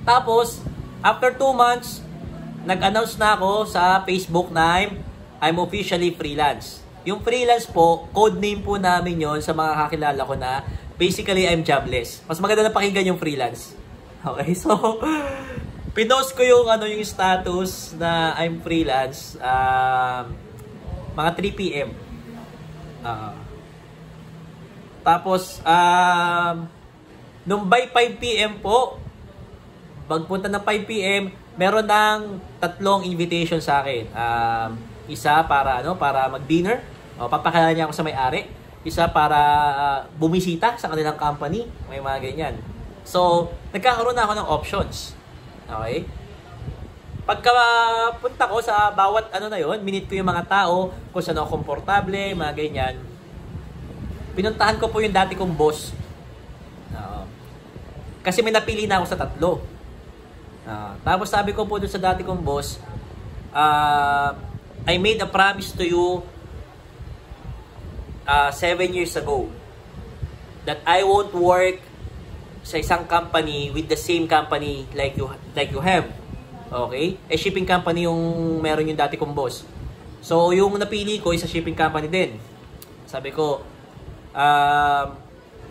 Tapos, after 2 months, nag-announce na ako sa Facebook na I'm officially freelance. Yung freelance po, code name po namin yon sa mga kakilala ko na basically I'm jobless. Mas maganda na pakinggan yung freelance. Okay, so pinost ko yung yung status na I'm freelance mga 3 PM. Tapos nung by 5 PM po, pagpunta ng 5 PM, meron ng 3 invitation sa akin. Isa para para mag-dinner, papakilala niya ako sa may-ari. Isa para bumisita sa kanilang company, may mga ganyan. So, nagkakaroon na ako ng options. Okay? Pagka punta ko sa bawat na yon, minute ko yung mga tao, kung saan ako komportable, mga ganyan. Pinuntahan ko po yung dati kong boss. Kasi may napili na ako sa 3. Tapos sabi ko po dun sa dati kong boss, I made a promise to you 7 years ago that I won't work sa isang company with the same company like you have. Okay? Shipping company yung meron yung dati kong boss. So, yung napili ko is a shipping company din. Sabi ko,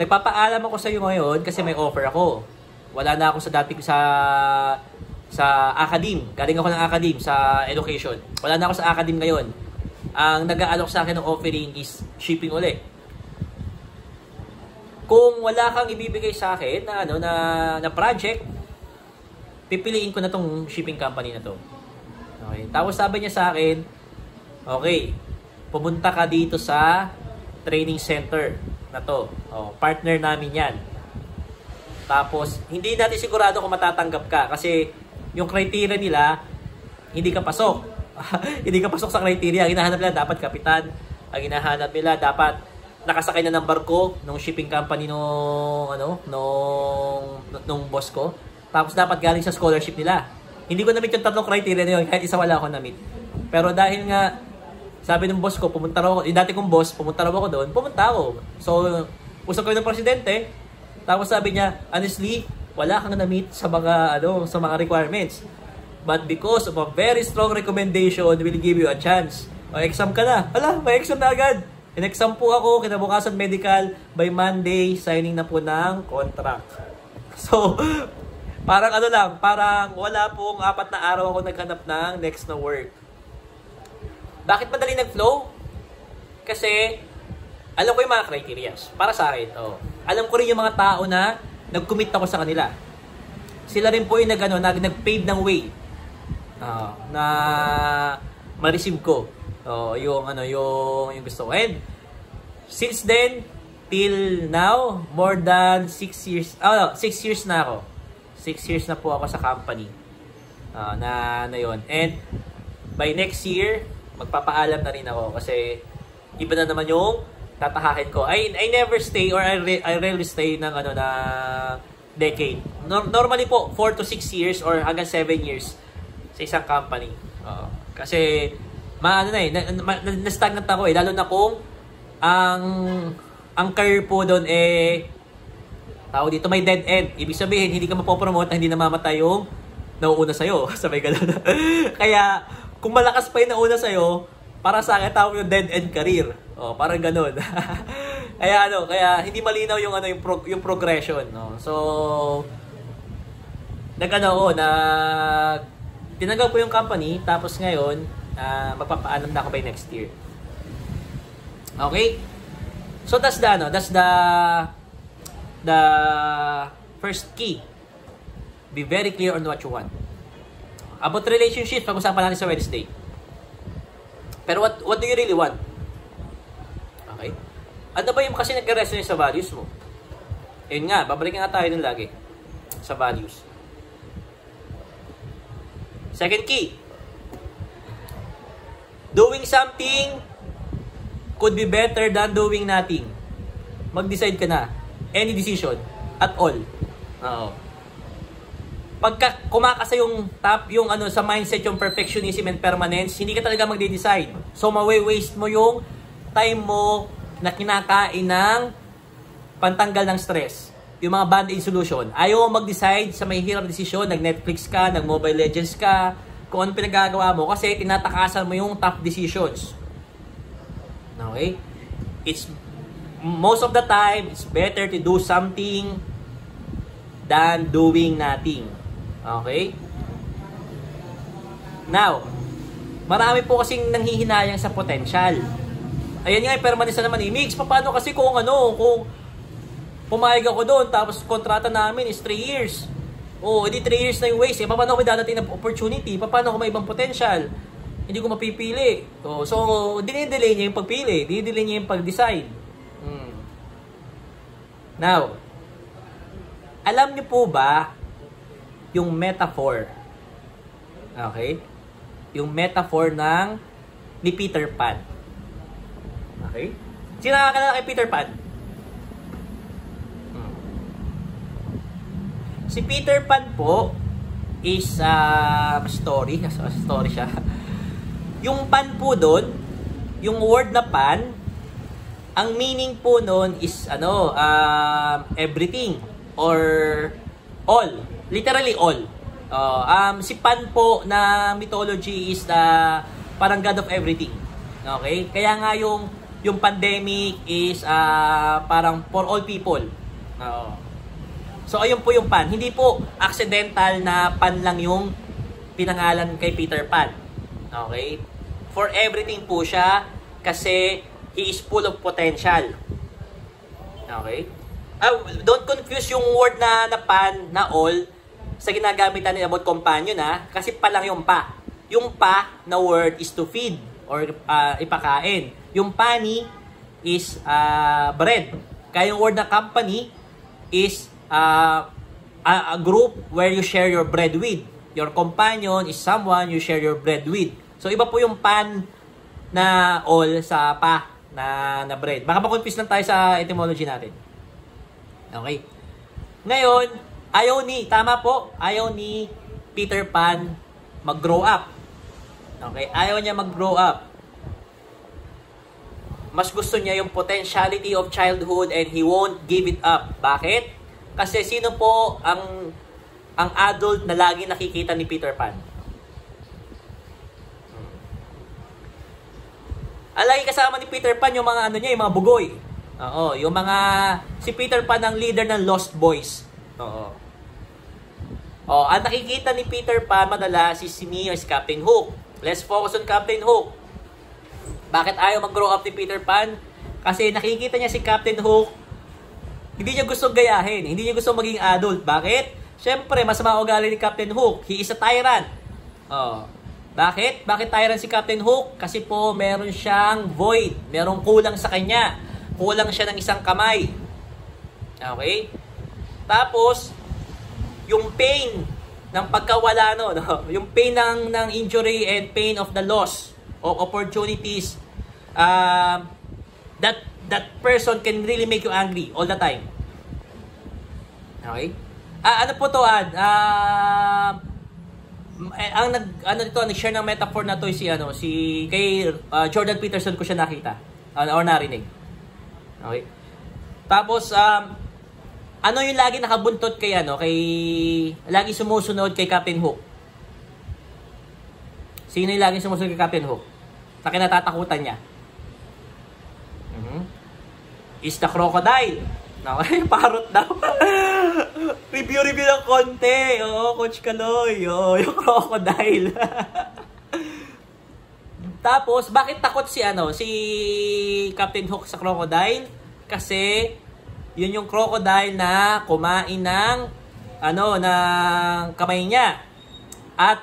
nagpapaalam ako sa iyo ngayon kasi may offer ako. Wala na ako sa dati sa academe. Galing ako ng academe sa education. Wala na ako sa academe ngayon. Ang nag-aalok sa akin ng offering is shipping uli. Kung wala kang ibibigay sa akin na na project, pipiliin ko na tong shipping company na to. Okay. Tapos sabi niya sa akin, okay, pumunta ka dito sa training center na to. Oh, partner namin 'yan. Tapos hindi natin sigurado kung matatanggap ka kasi yung criteria nila hindi ka pasok. Hindi ka pasok sa criteria. Ang hinahanap nila dapat kapitan. Ang hinahanap nila dapat nakasakay na ng barko ng shipping company nung boss ko. Tapos dapat galing sa scholarship nila. Hindi ko na-meet yung tatlong criteria na yun. Kahit isa wala ako na-meet. Pero dahil nga, sabi ng boss ko, pumunta raw ako. Yung dati kong boss, pumunta raw ako doon. Pumunta ako. So, usap ko ng presidente. Tapos sabi niya, honestly, wala kang na-meet sa mga requirements. But because of a very strong recommendation, we'll give you a chance. O, exam ka na. Hala, may exam na agad. In-exam po ako, kinabukasan medical, by Monday, signing na po ng contract. So, parang parang wala pong 4 na araw ako naghanap ng next na work. Bakit madali nag-flow? Kasi, alam ko yung mga criteria. Para sa akin, alam ko rin yung mga tao na nag-commit ako sa kanila. Sila rin po yung nag-pave ng way na ma-receive ko. Yung gusto ko. And since then till now, more than 6 years. 6 years na ako. 6 years na po ako sa company. Na yon. And by next year, magpapaalam na rin ako kasi iba na naman yung tatahakin ko. I never stay or I rarely stay ng na decade. Normally po 4 to 6 years or hanggang 7 years sa isang company. Kasi na-stagnant ako lalo na kung ang career po doon tawag dito may dead end. Ibig sabihin hindi ka mapopromote na hindi namamatay yung nauuna sa'yo. Sabay gano'n. Kaya kung malakas pa yung nauna sa'yo, para sa akin tawag yung dead end career. Parang gano'n. Kaya hindi malinaw yung progression, no. So tinanggap ko yung company, tapos ngayon magpapaalam na ako by next year. Okay? So that's the first key. Be very clear on what you want. About relationships, pag-usapan natin sa Wednesday. Pero what do you really want? Okay? Ano ba yung kasi nagre-resonate sa values mo? Yun nga, babalikan nga tayo dun lagi sa values. Second key. Doing something could be better than doing nothing. Mag-decide ka na. Any decision. At all. Pagka kumakasa yung sa mindset yung perfectionism and permanence, hindi ka talaga magde-decide. So, mawe-waste mo yung time mo na kinakain ng pantanggal ng stress. Yung mga band-aid solution. Ayaw mo mag-decide sa may hirap desisyon, nag-Netflix ka, nag-Mobile Legends ka, kung ano pinagagawa mo kasi tinatakasan mo yung tough decisions. Okay? Most of the time, it's better to do something than doing nothing. Okay? Now, marami po kasing nanghihinayang sa potential. Ayan nga, permanence na naman. Mix, paano kasi kung pumayag ako doon, tapos kontrata namin is 3 years. Edi 3 years na yung waste. Paano ako dadating ng opportunity? Paano ako may ibang potential? Hindi ko mapipili. So, dinidelay niya yung pagpili. Dinidelay niya yung pag-decide. Now, alam niyo po ba yung metaphor? Okay? Yung metaphor ni Peter Pan. Okay? Sino nakakilala kay Peter Pan? Si Peter Pan po is story siya. Yung pan po doon, yung word na pan, ang meaning po noon is everything or all. Literally all. Si Pan po na mythology is parang God of everything. Okay? Kaya nga yung yung pandemic is parang for all people. Oo. So, ayun po yung pan. Hindi po accidental na pan lang yung pinangalan kay Peter Pan. Okay? For everything po siya kasi he is full of potential. Okay? Don't confuse yung word na pan, na all, sa ginagamitan nila about companion kasi pa lang yung pa. Yung pa na word is to feed or ipakain. Yung pani is bread. Kaya yung word na company is a group where you share your bread with. Your companion is someone you share your bread with. So iba po yung pan na all sa pa na bread. Baka ma-confuse lang tayo sa etymology natin. Okay. Ngayon, ayaw ni Peter Pan mag-grow up. Okay, ayaw niya mag-grow up. Mas gusto niya yung potentiality of childhood and he won't give it up. Bakit? Kasi sino po ang adult na lagi nakikita ni Peter Pan? Lagi kasama ni Peter Pan yung mga yung mga bugoy. Oo, yung mga si Peter Pan ang leader ng Lost Boys. Oo. Ang nakikita ni Peter Pan madalas si Neo is Captain Hook. Let's focus on Captain Hook. Bakit ayaw mag-grow up ni Peter Pan? Kasi nakikita niya si Captain Hook, hindi niya gusto gayahin, hindi niya gusto maging adult. Bakit? Siyempre, masama ugali ni Captain Hook. He is a tyrant. Bakit? Bakit tyrant si Captain Hook? Kasi po, meron siyang void. Merong kulang sa kanya. Kulang siya ng isang kamay. Okay? Tapos, yung pain ng pagkawala, yung pain ng injury and pain of the loss of opportunities, that person can really make you angry all the time. Okay? Ano po to, nag-share ng metaphor na to si kay Jordan Peterson ko siya nakita or narinig. Okay? Tapos ano yung lagi nakabuntot kay lagi sumusunod kay Captain Hook? Sino yung lagi sumusunod kay Captain Hook? Na kinatatakutan niya? Is the crocodile. Okay, parrot daw. Review ng konti. Coach Kaloy. Yung crocodile. Tapos, bakit takot si Captain Hook sa crocodile? Kasi yun yung crocodile na kumain ng kamay niya. At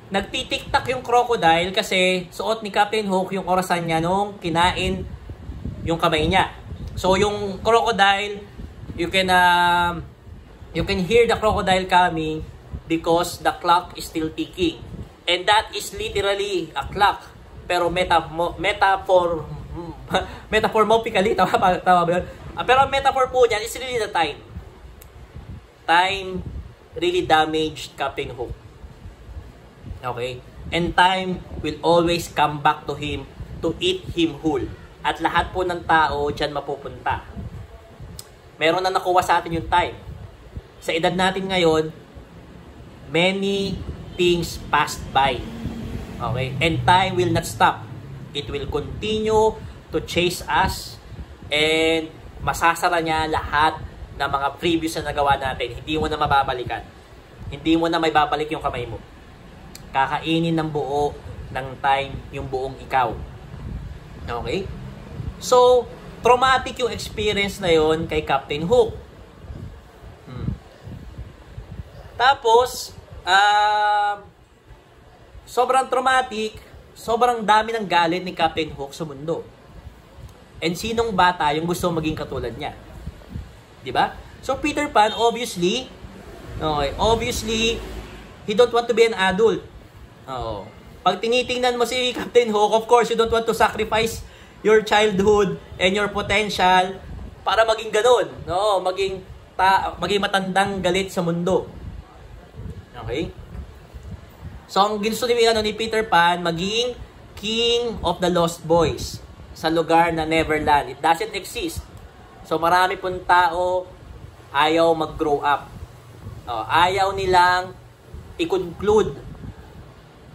nagtitiktak yung crocodile kasi suot ni Captain Hook yung orasan niya nung kinain yung kamay niya. So yung crocodile, you can hear the crocodile coming because the clock is still ticking. And that is literally a clock. Pero metaphorically, tama ba yun? Pero metaphor po niyan is really the time. Time really damaged Captain Hook. Okay? And time will always come back to him to eat him whole. At lahat po ng tao dyan mapupunta. Meron na nakuha sa atin yung time. Sa edad natin ngayon, many things passed by. Okay? And time will not stop. It will continue to chase us and masasara niya lahat ng mga previous na nagawa natin. Hindi mo na mababalikan. Hindi mo na may babalik yung kamay mo. Kakainin ng buo ng time yung buong ikaw. Okay? So, traumatic yung experience na yon kay Captain Hook. Tapos, sobrang traumatic, sobrang dami ng galit ni Captain Hook sa mundo. And sinong bata yung gusto maging katulad niya? Diba? So, Peter Pan, obviously, he don't want to be an adult. Pag tinitingnan mo si Captain Hook, of course, you don't want to sacrifice your childhood and your potential para maging ganun. Maging matandang galit sa mundo. Okay? So, ang gusto ni Peter Pan, maging king of the Lost Boys sa lugar na Neverland. It doesn't exist. So, marami pong tao ayaw mag-grow up. Ayaw nilang i-conclude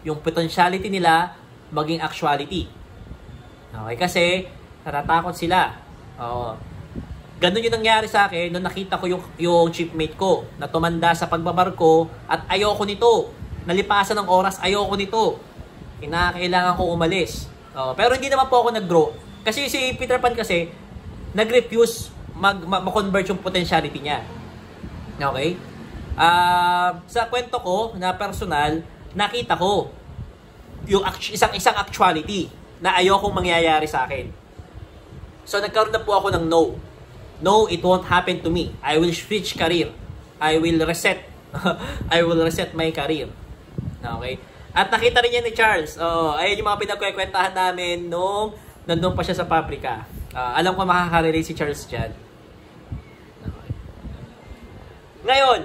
yung potentiality nila maging actuality. Okay? Kasi, Natatakot sila. Oo. Ganun yung nangyari sa akin nung nakita ko yung shipmate ko na tumanda sa pagbabarko at ayoko nito. Nalipasan ng oras, ayoko nito. Kinakailangan ko umalis. Pero hindi naman po ako nag-grow. Kasi si Peter Pan kasi, nag-refuse mag-convert yung potentiality niya. Okay? Sa kwento ko na personal, nakita ko yung isang actuality na ayokong mangyayari sa akin. So nagkaroon na po ako ng no. No, it won't happen to me. I will switch career. I will reset. I will reset my career. Okay? At nakita rin yan ni Charles. Ayun yung mga pinagkwekwentahan namin nung nandun pa siya sa paprika. Alam ko makaka-relate si Charles dyan. Okay. Ngayon,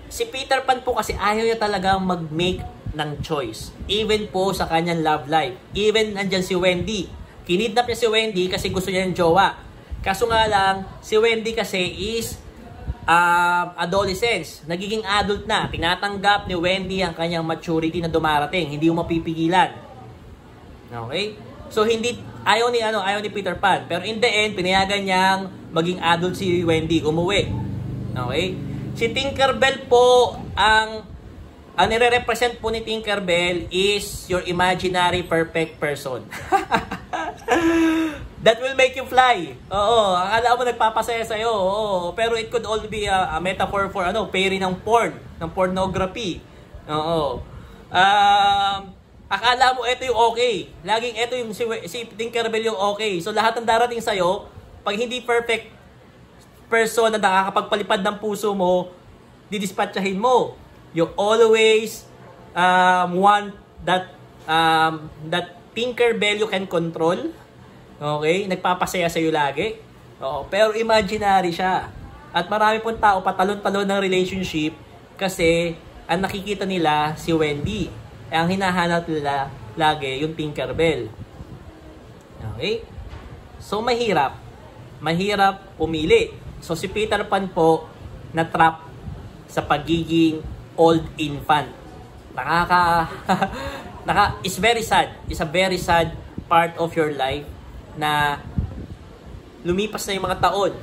si Peter Pan po kasi ayaw niya talagang mag-make ng choice. Even po sa kanyang love life. Even nandyan si Wendy. Kinidnap niya si Wendy kasi gusto niya ng jowa. Kaso nga lang, si Wendy kasi is adolescence. Nagiging adult na. Tinatanggap ni Wendy ang kanyang maturity na dumarating. Hindi mo mapipigilan. Okay? So ayaw ni Peter Pan. Pero in the end, pinayagan niyang maging adult si Wendy, umuwi. Okay? Si Tinkerbell po ang nire-represent po ni Tinkerbell is your imaginary perfect person. That will make you fly. Oo, akala mo nagpapasaya sa'yo. Oo, pero it could all be a metaphor for pairing ng porn, ng pornography. Oo. Akala mo ito yung okay. Laging ito yung si Tinkerbell yung okay. So lahat ng darating sa'yo, pag hindi perfect person na nakakapagpalipad ng puso mo, didispatchahin mo. You always want that Tinkerbell you can control. Okay? Nagpapasaya sa'yo lagi. Oo. Pero imaginary siya. At marami pong tao patalon-talon ng relationship kasi ang nakikita nila si Wendy. Ang hinahanap nila lagi yung Tinkerbell. Okay? So, mahirap. Mahirap pumili. So, si Peter Pan po na-trap sa pagiging old infant. It's very sad. It's a very sad part of your life na lumipas na yung mga taon.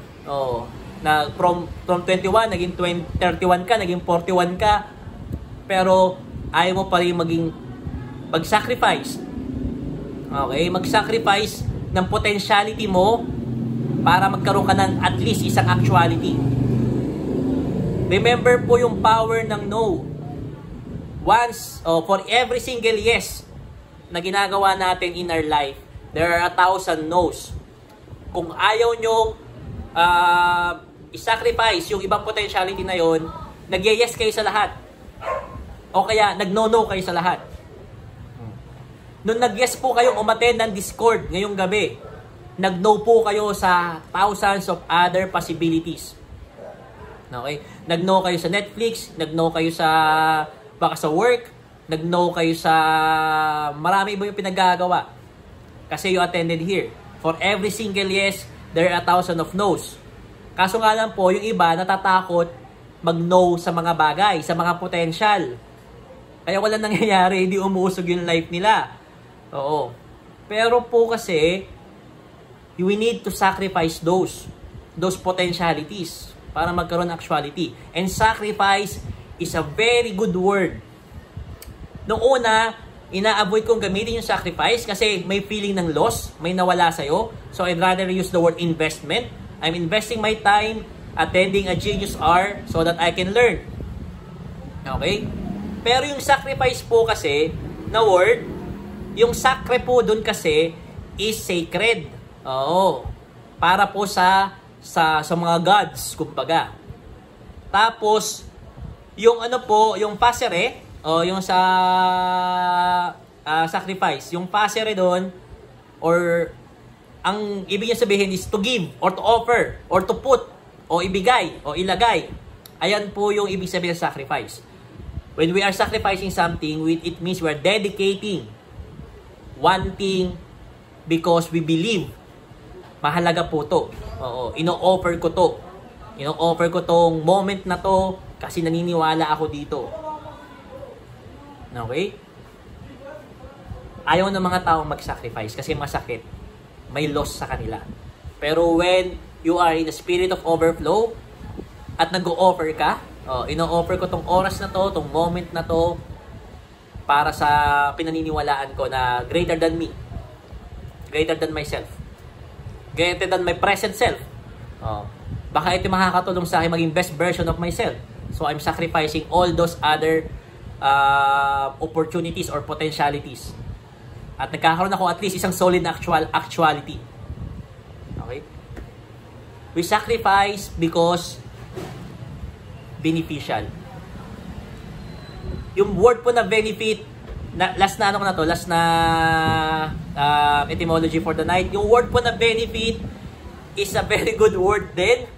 Na from 21, naging 31 ka, naging 41 ka, pero ayaw mo pa rin mag-sacrifice. Okay? Mag-sacrifice ng potentiality mo para magkaroon ka ng at least isang actuality. Remember po yung power ng no. For every single yes na ginagawa natin in our life, there are 1,000 no's. Kung ayaw nyong i-sacrifice yung ibang potentiality na yon, nag-yes kayo sa lahat. O kaya, nag-no-no kayo sa lahat. Nung nag-yes po kayo umattend ng Discord ngayong gabi, nag-no po kayo sa thousands of other possibilities. Okay? Nag-no kayo sa Netflix, nag-no kayo sa baka sa work, nag-no kayo sa marami mo yung pinagagawa. Kasi you attended here. For every single yes, there are 1,000 of no's. Kaso nga lang po, yung iba natatakot mag-no sa mga bagay, sa mga potential. Kaya wala nangyayari, hindi umuusog yung life nila. Oo. Pero po kasi, we need to sacrifice those potentialities para magkaroon ng actuality. And sacrifice is a very good word. Nung una, ina-avoid kong gamitin yung sacrifice kasi may feeling ng loss, may nawala sa'yo. So I'd rather use the word investment. I'm investing my time attending a Genius Hour so that I can learn. Okay? Pero yung sacrifice po kasi na word, yung sacre po dun kasi is sacred. Oo. Para po sa mga gods, kumbaga. Tapos, yung yung pasere, yung sa sacrifice, yung pasere doon, or ang ibig niya sabihin is to give, or to offer, or to put, o ibigay, o ilagay. Ayan po yung ibig sabihin ng sacrifice. When we are sacrificing something, it means we are dedicating one thing because we believe. Mahalaga po to. Oo, ino-offer ko to. Ino-offer ko tong moment na to kasi naniniwala ako dito. Okay? Ayaw ng mga taong mag-sacrifice kasi masakit. May loss sa kanila. Pero when you are in the spirit of overflow at nag-o-offer ka, ino-offer ko tong oras na to, tong moment na to para sa pinaniniwalaan ko na greater than me, greater than myself, greater than my present self. Baka ito makakatulong sa akin maging best version of myself. So I'm sacrificing all those other opportunities or potentialities. At nagkakaroon ako at least isang solid na actuality. Okay? We sacrifice because beneficial. Yung word po na benefit, last na etymology for the night. Yung word po na benefit is a very good word din.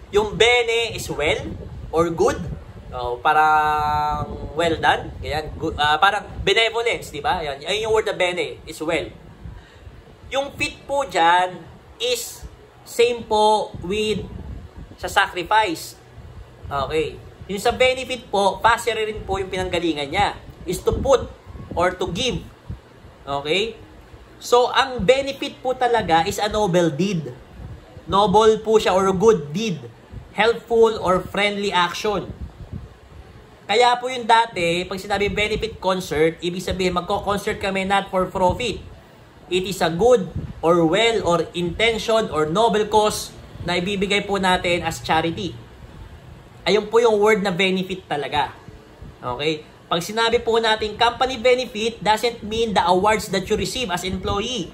Yung bene is well or good. Parang well done. Ganyan. Parang benevolence, di ba? Yan. Ayun yung word na bene is well. Yung fit po dyan is same po with sa sacrifice. Okay. Yung sa benefit po, pasere rin po yung pinanggalingan niya. Is to put or to give. Okay? So, ang benefit po talaga is a noble deed. Noble po siya or good deed. Helpful or friendly action. Kaya po yung dati, pag sinabi benefit concert, ibig sabihin magko-concert kami not for profit. It is a good or well or intention or noble cause na ibibigay po natin as charity. Ayun po yung word na benefit talaga. Okay? Pag sinabi po natin company benefit doesn't mean the awards that you receive as employee.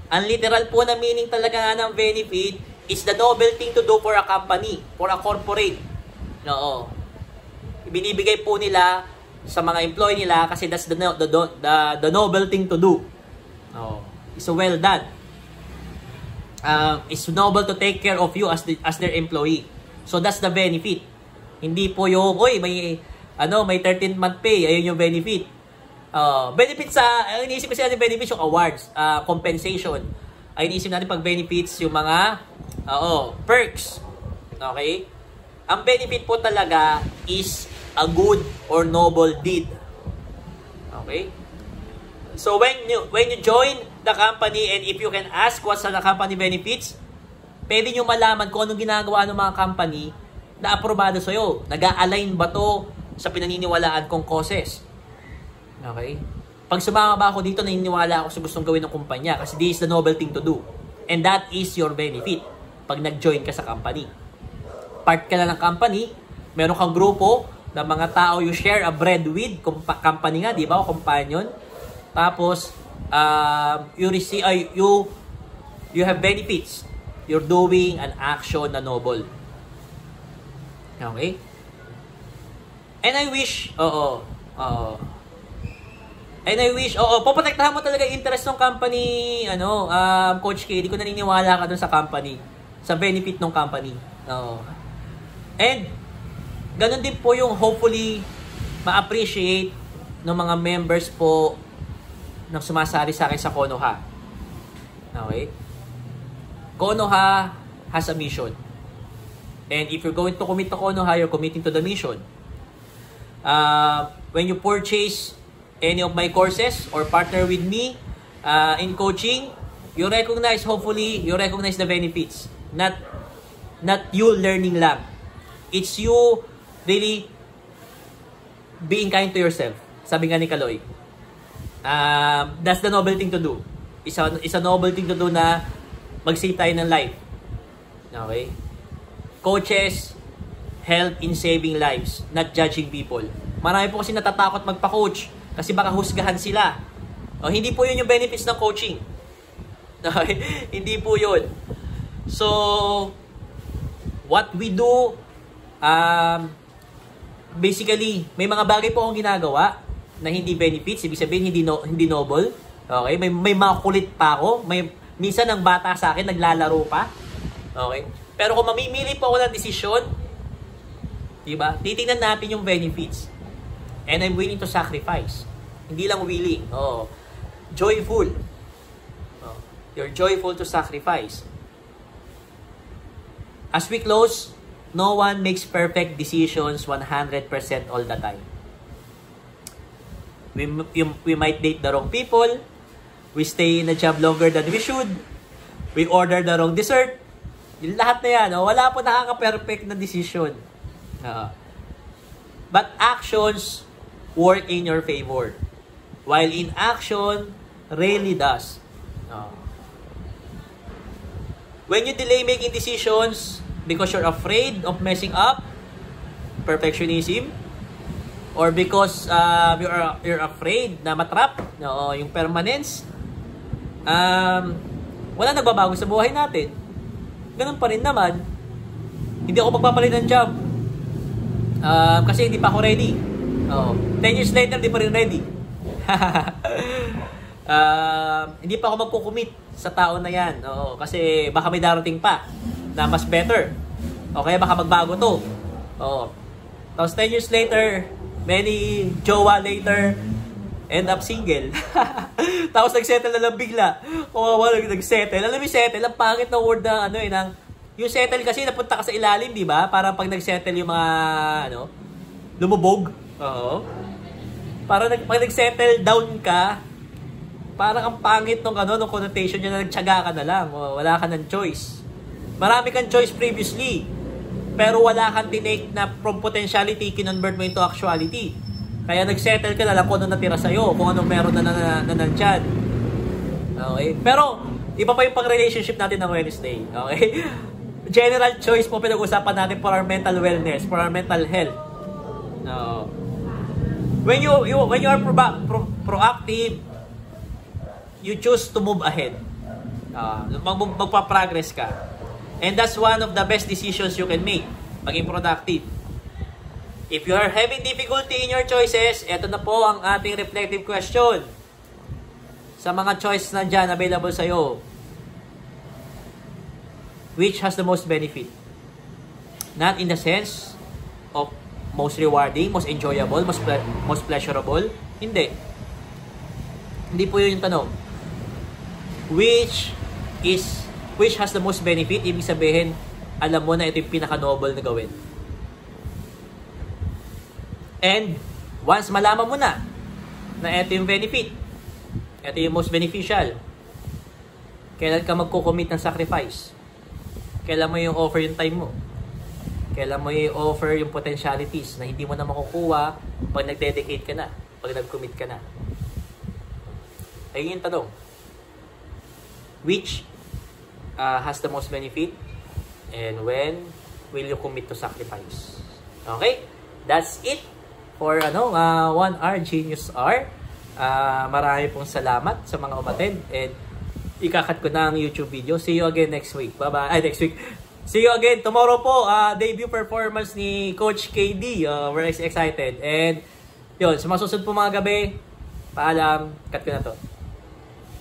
Ang literal po na meaning talaga ng benefit is the noble thing to do for a company, for a corporate. Oo. Binibigay po nila sa mga employee nila kasi that's the noble thing to do. It's well done. It's noble to take care of you as their employee. So that's the benefit. Hindi po yung may 13th month pay, ayun yung benefit. Benefits iniisip kasi natin benefits yung awards, compensation. Ay iniisip natin pag benefits yung mga perks. Okay? Ang benefit po talaga is a good or noble deed. Okay? So when you join the company and if you can ask what's the company benefits, pwede nyo malaman kung anong ginagawa ng mga company na aprobado sa'yo. Nag-a-align ba to sa pinaniniwalaan kong causes? Okay? Pag sumama ba ako dito, naniniwala ako sa gustong gawin ng kumpanya kasi this is the noble thing to do. And that is your benefit pag nag-join ka sa company. Part ka na ng company, meron kang grupo na mga tao you share a bread with, company nga, di ba? O companion. Tapos, you have benefits. You're doing an action na noble. Okay? And I wish, poprotektahan mo talaga yung interest ng company, Coach K, di ko naniniwala ka dun sa company, sa benefit ng company. And, ganun din po yung hopefully ma-appreciate ng mga members po na sumasali sa akin sa Konoha. Okay? Konoha has a mission. And if you're going to commit to Konoha, you're committing to the mission. When you purchase any of my courses or partner with me in coaching, hopefully, you recognize the benefits. Not you learning lang. It's you really being kind to yourself. Sabi nga ni Kaloy. That's the noble thing to do. It's a noble thing to do na mag-save tayo ng life. Okay? Coaches help in saving lives, not judging people. Marami po kasi natatakot magpa-coach kasi baka husgahan sila. Hindi po yun yung benefits ng coaching. Okay? Hindi po yun. So, what we do, basically, may mga bagay po akong ginagawa na hindi benefits, ibig sabihin hindi noble. Okay? May mga kulit pa ako. Minsan ang bata sa akin naglalaro pa. Okay? Pero kung mamimili po ako ng desisyon, diba? Titingnan natin yung benefits. And I'm willing to sacrifice. Hindi lang willing. Joyful. You're joyful to sacrifice. As we close, no one makes perfect decisions 100% all the time. We might date the wrong people. We stay in a job longer than we should. We order the wrong dessert. Yung lahat na yan, wala po nakaka-perfect na decision. But actions work in your favor. While inaction rarely does. When you delay making decisions because you're afraid of messing up, perfectionism, or because you're afraid na matrap, yung permanence, wala nagbabago sa buhay natin. Ganun pa rin naman, hindi ako magpapalit ng job. Kasi hindi pa ako ready. 10 years later, hindi pa rin ready. Hindi pa ako magkukumit sa tao na yan. Kasi baka may darating pa na mas better. Okay, baka magbago to. Tapos 10 years later, many jowa later, end up single. Tapos nag-settle na lang bigla. Nag-settle. Alam mo, settle, ang pangit na word na yung settle kasi napunta ka sa ilalim, di ba? Parang pag nag-settle yung mga, lumubog. Parang pag nag-settle down ka, parang ang pangit nung connotation niya na nagtiyaga ka na lang. Wala ka ng choice. Marami kang choice previously. Pero wala kang tinake na from potentiality, kinonvert mo into actuality. Kaya nag-settle ka na lang kung ano natira sa'yo, kung anong meron na nandyan. Okay? Pero, iba pa yung pag-relationship natin ng Wednesday. Okay? General choice po pinag-usapan natin for our mental wellness, for our mental health. When you are proactive, you choose to move ahead. Magpa-progress ka. And that's one of the best decisions you can make. Maging productive. If you are having difficulty in your choices, eto na po ang ating reflective question. Sa mga choices na dyan available sa'yo, which has the most benefit? Not in the sense of most rewarding, most enjoyable, most pleasurable. Hindi. Hindi po yun yung tanong. Which has the most benefit? Ibig sabihin, alam mo na ito yung pinaka-noble na gawin. And once malaman mo na ito yung benefit, ito yung most beneficial, kailan ka magkukommit ng sacrifice? Kailan mo yung offer yung time mo? Kailan mo yung offer yung potentialities na hindi mo na makukuha pag nag-dedicate ka na, pag nag-commit ka na? Ayun yung tanong. Which has the most benefit? And when will you commit to sacrifice? Okay? That's it for 1R Genius R. Marami pong salamat sa mga umattend and ikakat ko na ang YouTube video. See you again next week. Bye-bye. Next week. See you again tomorrow po. Debut performance ni Coach KD. We're excited. And yun, sa masusunod po mga gabi, paalam. Cut ko na to.